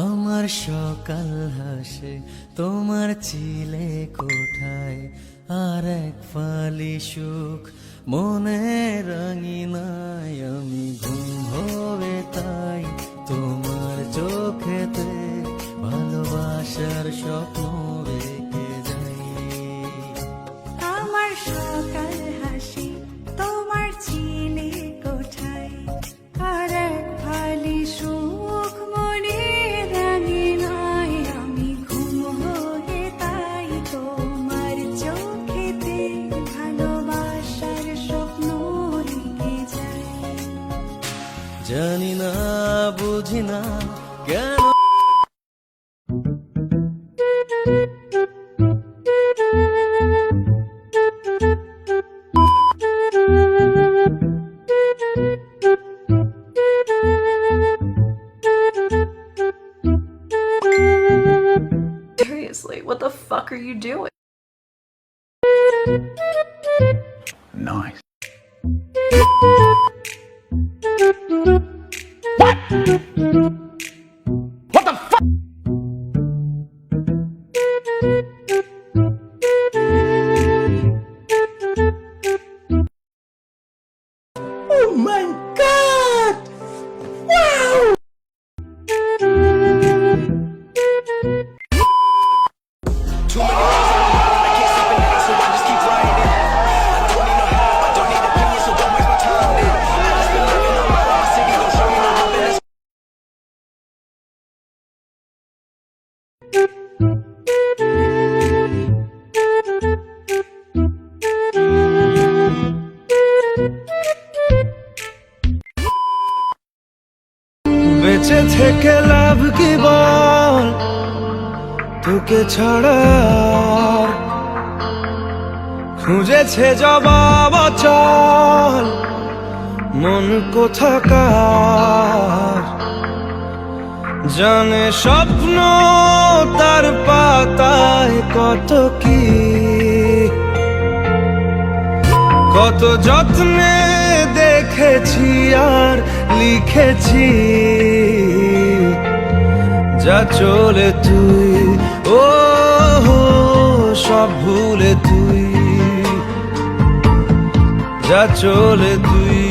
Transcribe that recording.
আমার সকাল হাসে তোমার চিলে কোঠায়, আর এক ফালি সুখ মনে রাঙিনায়। আমি ঘুম হবে তাই তোমার চোখেতে, ভালোবাসার স্বপ্ন রেখে যাই। আমার সকাল হাসি তোমার চিলে কোঠায়, আর এক ফালি সুখ মনে রাঙিনায়। আমি ঘুম হয়ে তাই তোমার চোখেতে, ভালোবাসার স্বপ্ন রেখে যাই। জানি না বুঝি না কেন Seriously, what the fuck are you doing? Nice. What the fuck? Oh my god! Wow! বেঁচে থেকে লাভ কি বল, তোকে ছাড়া খুঁজেছে জবাব চল মন কোথাকার। জানে স্বপ্ন তার পাতায় কত কি, কত যত্নে দেখেছি আর লিখেছি। যা চলে তুই, ও সব ভুলে তুই, যা চলে তুই।